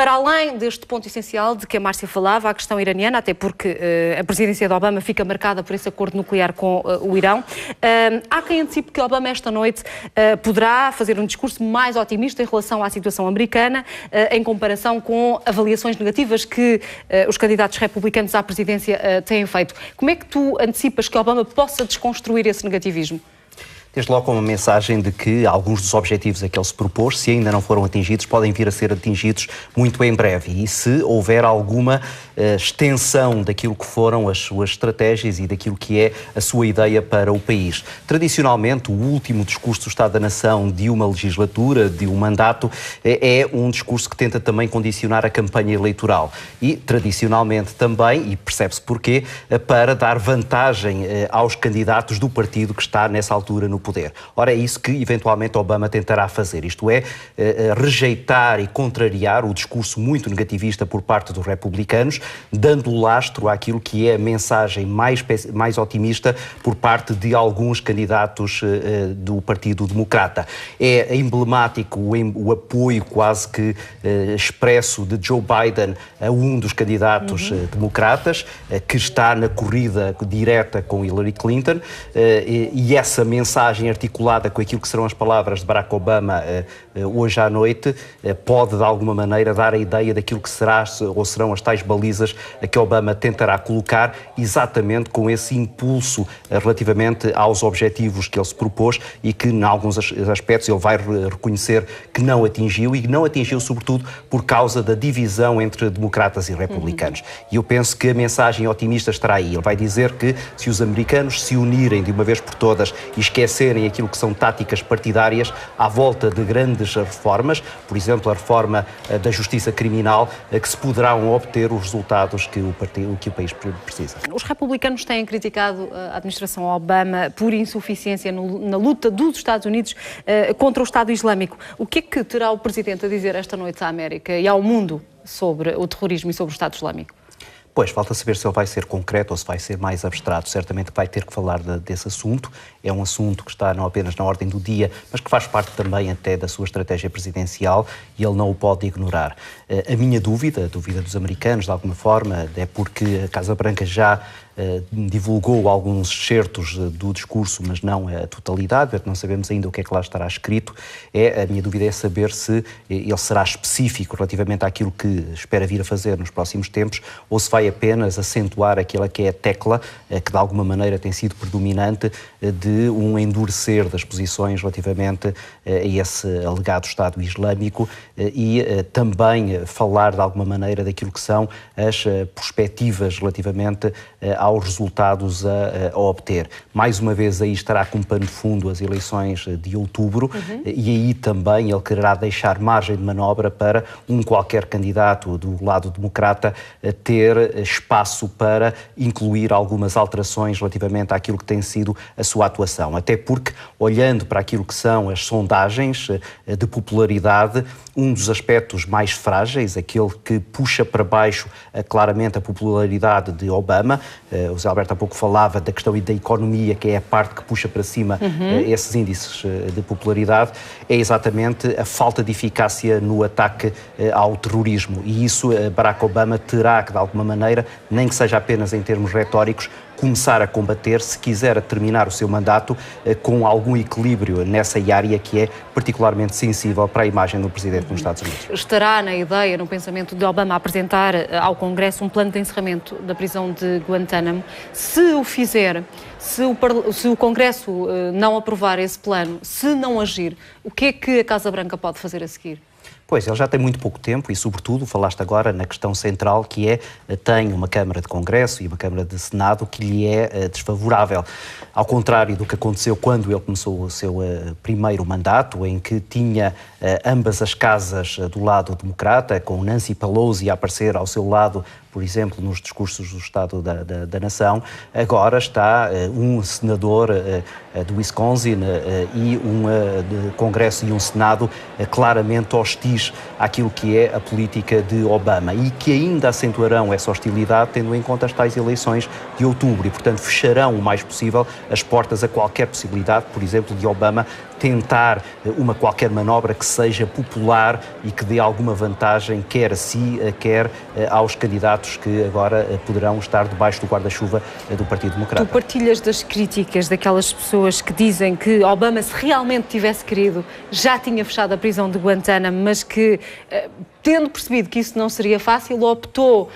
Para além deste ponto essencial de que a Márcia falava, a questão iraniana, até porque a presidência de Obama fica marcada por esse acordo nuclear com o Irão, há quem antecipe que Obama esta noite poderá fazer um discurso mais otimista em relação à situação americana, em comparação com avaliações negativas que os candidatos republicanos à presidência têm feito. Como é que tu antecipas que Obama possa desconstruir esse negativismo? Desde logo com uma mensagem de que alguns dos objetivos a que ele se propôs, se ainda não foram atingidos, podem vir a ser atingidos muito em breve. E se houver alguma extensão daquilo que foram as suas estratégias e daquilo que é a sua ideia para o país. Tradicionalmente, o último discurso do Estado da Nação de uma legislatura, de um mandato, é um discurso que tenta também condicionar a campanha eleitoral. E, tradicionalmente também, e percebe-se porquê, para dar vantagem aos candidatos do partido que está nessa altura no poder. Ora, é isso que eventualmente Obama tentará fazer, isto é, rejeitar e contrariar o discurso muito negativista por parte dos republicanos, dando lastro àquilo que é a mensagem mais otimista por parte de alguns candidatos do Partido Democrata. É emblemático o apoio quase que expresso de Joe Biden a um dos candidatos democratas, que está na corrida direta com Hillary Clinton, e essa mensagem articulada com aquilo que serão as palavras de Barack Obama hoje à noite pode, de alguma maneira, dar a ideia daquilo que será ou serão as tais balizas a que Obama tentará colocar, exatamente com esse impulso relativamente aos objetivos que ele se propôs e que, em alguns aspectos, ele vai reconhecer que não atingiu, e não atingiu, sobretudo, por causa da divisão entre democratas e republicanos. E eu penso que a mensagem otimista estará aí. Ele vai dizer que, se os americanos se unirem de uma vez por todas e esquecerem aquilo que são táticas partidárias à volta de grandes reformas, por exemplo, a reforma da justiça criminal, que se poderão obter os resultados que o país precisa. Os republicanos têm criticado a administração Obama por insuficiência na luta dos Estados Unidos contra o Estado Islâmico. O que é que terá o Presidente a dizer esta noite à América e ao mundo sobre o terrorismo e sobre o Estado Islâmico? Pois, falta saber se ele vai ser concreto ou se vai ser mais abstrato. Certamente vai ter que falar desse assunto. É um assunto que está não apenas na ordem do dia, mas que faz parte também até da sua estratégia presidencial, e ele não o pode ignorar. A minha dúvida, a dúvida dos americanos, de alguma forma, é porque a Casa Branca já divulgou alguns excertos do discurso, mas não a totalidade, não sabemos ainda o que é que lá estará escrito. A minha dúvida é saber se ele será específico relativamente àquilo que espera vir a fazer nos próximos tempos, ou se vai apenas acentuar aquela que é a tecla, que de alguma maneira tem sido predominante, de um endurecer das posições relativamente a esse alegado Estado Islâmico, e também falar de alguma maneira daquilo que são as perspectivas relativamente aos resultados a obter. Mais uma vez aí estará como pano de fundo as eleições de outubro, e aí também ele quererá deixar margem de manobra para qualquer candidato do lado democrata ter espaço para incluir algumas alterações relativamente àquilo que tem sido a sua atuação. Até porque, olhando para aquilo que são as sondagens de popularidade, um dos aspectos mais frágeis, aquele que puxa para baixo claramente a popularidade de Obama, o Zé Alberto há pouco falava da questão da economia, que é a parte que puxa para cima esses índices de popularidade, é exatamente a falta de eficácia no ataque ao terrorismo. E isso Barack Obama terá que, de alguma maneira, nem que seja apenas em termos retóricos, começar a combater, se quiser terminar o seu mandato com algum equilíbrio nessa área que é particularmente sensível para a imagem do Presidente dos Estados Unidos. Estará na ideia, no pensamento de Obama, apresentar ao Congresso um plano de encerramento da prisão de Guantánamo. Se o fizer, se o Congresso não aprovar esse plano, se não agir, o que é que a Casa Branca pode fazer a seguir? Pois, ele já tem muito pouco tempo e, sobretudo, falaste agora na questão central, que é, tem uma Câmara de Congresso e uma Câmara de Senado que lhe é desfavorável. Ao contrário do que aconteceu quando ele começou o seu primeiro mandato, em que tinha ambas as casas do lado democrata, com Nancy Pelosi a aparecer ao seu lado, por exemplo, nos discursos do Estado da Nação. Agora está um senador do Wisconsin e um Congresso e um Senado claramente hostis àquilo que é a política de Obama, e que ainda acentuarão essa hostilidade tendo em conta as tais eleições de outubro, e portanto fecharão o mais possível as portas a qualquer possibilidade, por exemplo, de Obama tentar uma qualquer manobra que seja popular e que dê alguma vantagem, quer a si, quer aos candidatos que agora poderão estar debaixo do guarda-chuva do Partido Democrata. Tu partilhas das críticas daquelas pessoas que dizem que Obama, se realmente tivesse querido, já tinha fechado a prisão de Guantánamo, mas que, tendo percebido que isso não seria fácil, optou,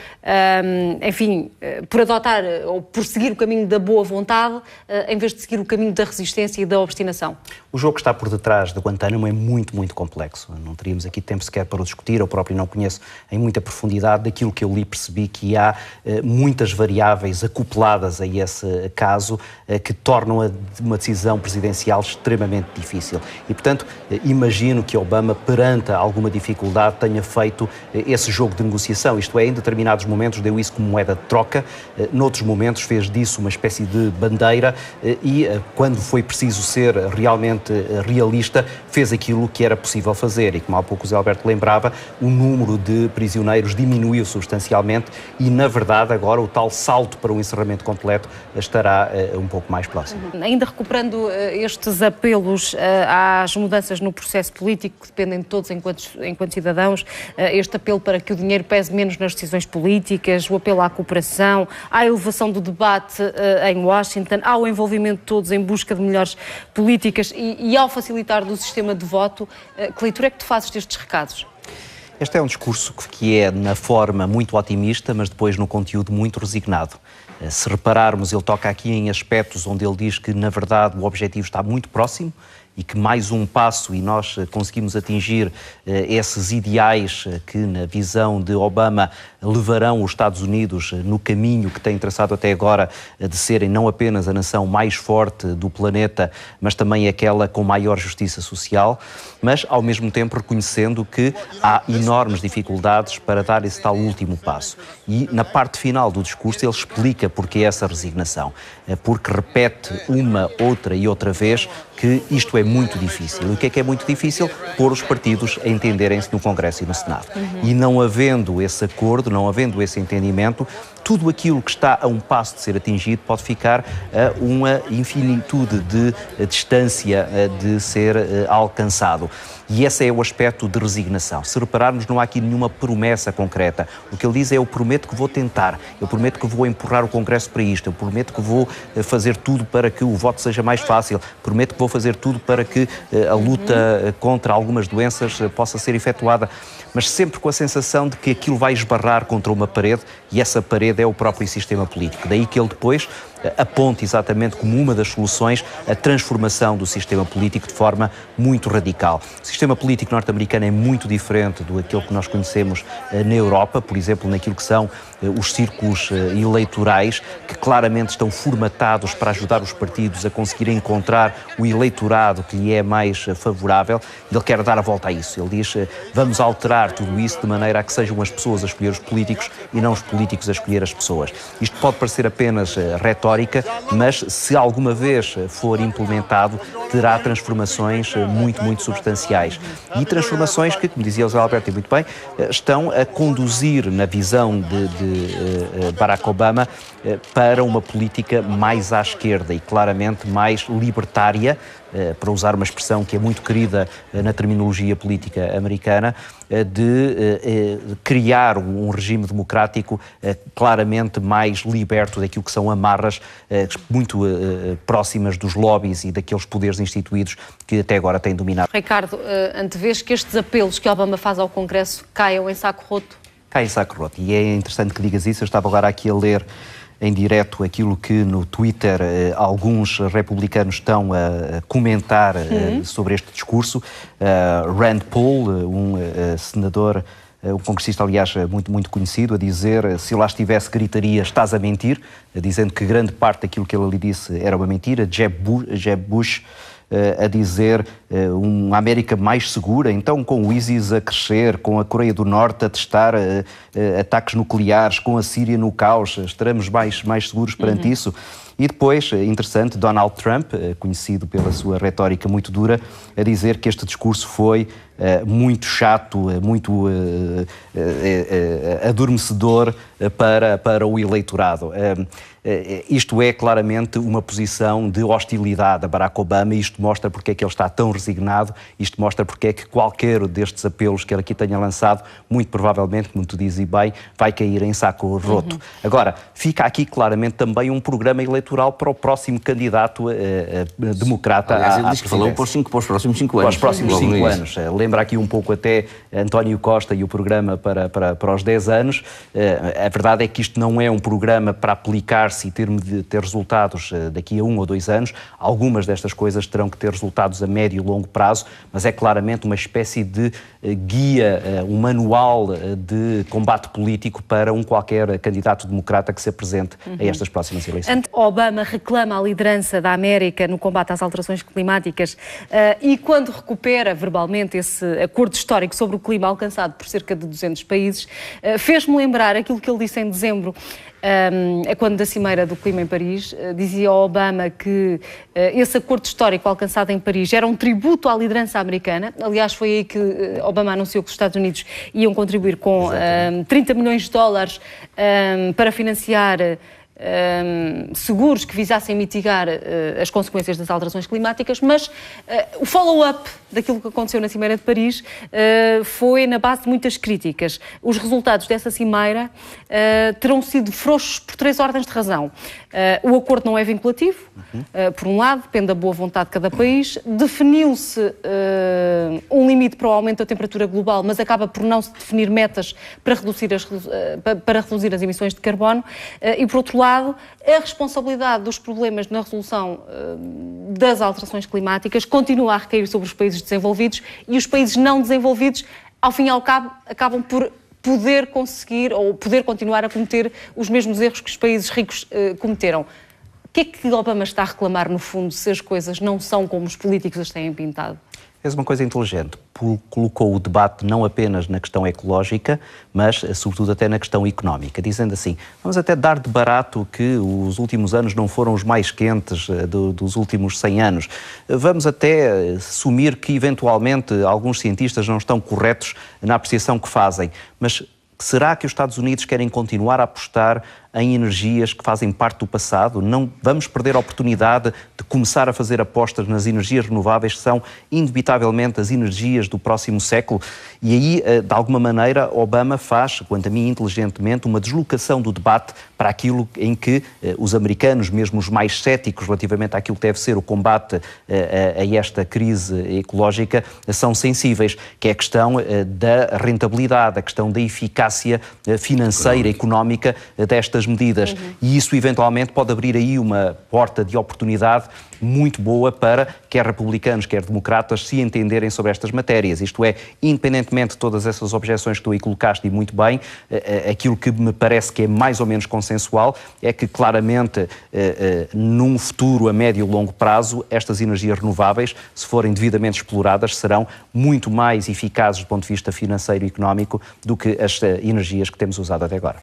por adotar ou por seguir o caminho da boa vontade, em vez de seguir o caminho da resistência e da obstinação? O jogo que está por detrás de Guantánamo é muito, muito complexo. Não teríamos aqui tempo sequer para o discutir, eu próprio não conheço em muita profundidade. Daquilo que eu li, percebi que há muitas variáveis acopladas a esse caso que tornam uma decisão presidencial extremamente difícil. E, portanto, imagino que Obama, perante alguma dificuldade, tenha feito esse jogo de negociação, isto é, em determinados momentos deu isso como moeda de troca, noutros momentos fez disso uma espécie de bandeira e, quando foi preciso ser realmente realista, fez aquilo que era possível fazer e, como há pouco o Zé Alberto lembrava, o número de prisioneiros diminuiu substancialmente e, na verdade, agora o tal salto para o encerramento completo estará um pouco mais próximo. Ainda recuperando estes apelos às mudanças no processo político, que dependem de todos enquanto cidadãos, este apelo para que o dinheiro pese menos nas decisões políticas, o apelo à cooperação, à elevação do debate em Washington, ao envolvimento de todos em busca de melhores políticas e ao facilitar do sistema de voto, que leitura é que tu fazes destes recados? Este é um discurso que é, na forma, muito otimista, mas depois no conteúdo muito resignado. Se repararmos, ele toca aqui em aspectos onde ele diz que, na verdade, o objetivo está muito próximo e que mais um passo e nós conseguimos atingir esses ideais que, na visão de Obama, levarão os Estados Unidos no caminho que têm traçado até agora de serem não apenas a nação mais forte do planeta, mas também aquela com maior justiça social, mas, ao mesmo tempo, reconhecendo que há enormes dificuldades para dar esse tal último passo. E, na parte final do discurso, ele explica porque essa resignação, porque repete uma, outra e outra vez que isto é muito difícil. E o que é muito difícil? Pôr os partidos a entenderem-se no Congresso e no Senado. E não havendo esse acordo, não havendo esse entendimento, tudo aquilo que está a um passo de ser atingido pode ficar a uma infinitude de distância de ser alcançado. E esse é o aspecto de resignação. Se repararmos, não há aqui nenhuma promessa concreta. O que ele diz é: eu prometo que vou tentar, eu prometo que vou empurrar o Congresso para isto, eu prometo que vou fazer tudo para que o voto seja mais fácil, prometo que vou fazer tudo para que a luta contra algumas doenças possa ser efetuada, mas sempre com a sensação de que aquilo vai esbarrar contra uma parede e essa parede é o próprio sistema político. Daí que ele depois aponta exatamente como uma das soluções a transformação do sistema político de forma muito radical. O sistema político norte-americano é muito diferente do aquele que nós conhecemos na Europa, por exemplo, naquilo que são os círculos eleitorais, que claramente estão formatados para ajudar os partidos a conseguirem encontrar o eleitorado que lhe é mais favorável. Ele quer dar a volta a isso. Ele diz: vamos alterar tudo isso de maneira a que sejam as pessoas a escolher os políticos e não os políticos a escolher as pessoas. Isto pode parecer apenas retórica, mas se alguma vez for implementado, terá transformações muito, muito substanciais. E transformações que, como dizia o Zé Alberto muito bem, estão a conduzir, na visão de Barack Obama, para uma política mais à esquerda e claramente mais libertária, para usar uma expressão que é muito querida na terminologia política americana, de criar um regime democrático claramente mais liberto daquilo que são amarras muito próximas dos lobbies e daqueles poderes instituídos que até agora têm dominado. Ricardo, antevês que estes apelos que Obama faz ao Congresso caiam em saco roto? Cai em saco roto. E é interessante que digas isso. Eu estava agora aqui a ler em direto aquilo que no Twitter alguns republicanos estão a comentar sobre este discurso. Rand Paul, um senador, um congressista, aliás, muito, muito conhecido, a dizer: se lá estivesse, gritaria, estás a mentir, dizendo que grande parte daquilo que ele ali disse era uma mentira. Jeb Bush a dizer uma América mais segura, então com o ISIS a crescer, com a Coreia do Norte a testar ataques nucleares, com a Síria no caos, estaremos mais seguros perante isso. E depois, interessante, Donald Trump, conhecido pela sua retórica muito dura, a dizer que este discurso foi muito chato, muito adormecedor para o eleitorado. Isto é claramente uma posição de hostilidade a Barack Obama e isto mostra porque é que ele está tão resignado, isto mostra porque é que qualquer destes apelos que ele aqui tenha lançado, muito provavelmente, como tu dizes bem, vai cair em saco roto. Agora, fica aqui claramente também um programa eleitoral para o próximo candidato democrata. Aliás, ele disse que falou para os próximos 5 anos. Para os próximos 5 anos. Lembra aqui um pouco até António Costa e o programa para os 10 anos. A verdade é que isto não é um programa para aplicar-se e ter resultados daqui a 1 ou 2 anos. Algumas destas coisas terão que ter resultados a médio e longo prazo, mas é claramente uma espécie de guia, um manual de combate político para um qualquer candidato democrata que se apresente a estas próximas eleições. Obama reclama a liderança da América no combate às alterações climáticas e quando recupera verbalmente esse acordo histórico sobre o clima alcançado por cerca de 200 países, fez-me lembrar aquilo que ele disse em dezembro, quando da Cimeira do Clima em Paris, dizia Obama que esse acordo histórico alcançado em Paris era um tributo à liderança americana. Aliás, foi aí que Obama anunciou que os Estados Unidos iam contribuir com 30 milhões de dólares para financiar seguros que visassem mitigar as consequências das alterações climáticas, mas o follow-up daquilo que aconteceu na Cimeira de Paris foi na base de muitas críticas. Os resultados dessa Cimeira terão sido frouxos por 3 ordens de razão. O acordo não é vinculativo, por um lado, depende da boa vontade de cada país. Definiu-se um limite para o aumento da temperatura global, mas acaba por não se definir metas para reduzir as emissões de carbono. E, por outro lado, a responsabilidade dos problemas na resolução das alterações climáticas continua a recair sobre os países desenvolvidos e os países não desenvolvidos, ao fim e ao cabo, acabam por poder conseguir ou poder continuar a cometer os mesmos erros que os países ricos cometeram. O que é que Obama está a reclamar, no fundo, se as coisas não são como os políticos as têm pintado? Fez uma coisa inteligente, colocou o debate não apenas na questão ecológica, mas sobretudo até na questão económica, dizendo assim, vamos até dar de barato que os últimos anos não foram os mais quentes dos últimos 100 anos. Vamos até assumir que eventualmente alguns cientistas não estão corretos na apreciação que fazem, mas será que os Estados Unidos querem continuar a apostar em energias que fazem parte do passado? Não vamos perder a oportunidade de começar a fazer apostas nas energias renováveis, que são indubitavelmente as energias do próximo século. E aí, de alguma maneira, Obama faz, quanto a mim, inteligentemente, uma deslocação do debate para aquilo em que os americanos, mesmo os mais céticos relativamente àquilo que deve ser o combate a esta crise ecológica, são sensíveis, que é a questão da rentabilidade, a questão da eficácia financeira, económica destas medidas. E isso, eventualmente, pode abrir aí uma porta de oportunidade muito boa para quer republicanos, quer democratas se entenderem sobre estas matérias. Isto é, independentemente de todas essas objeções que tu aí colocaste e muito bem, aquilo que me parece que é mais ou menos consensual é que claramente num futuro a médio e longo prazo estas energias renováveis, se forem devidamente exploradas, serão muito mais eficazes do ponto de vista financeiro e económico do que as energias que temos usado até agora.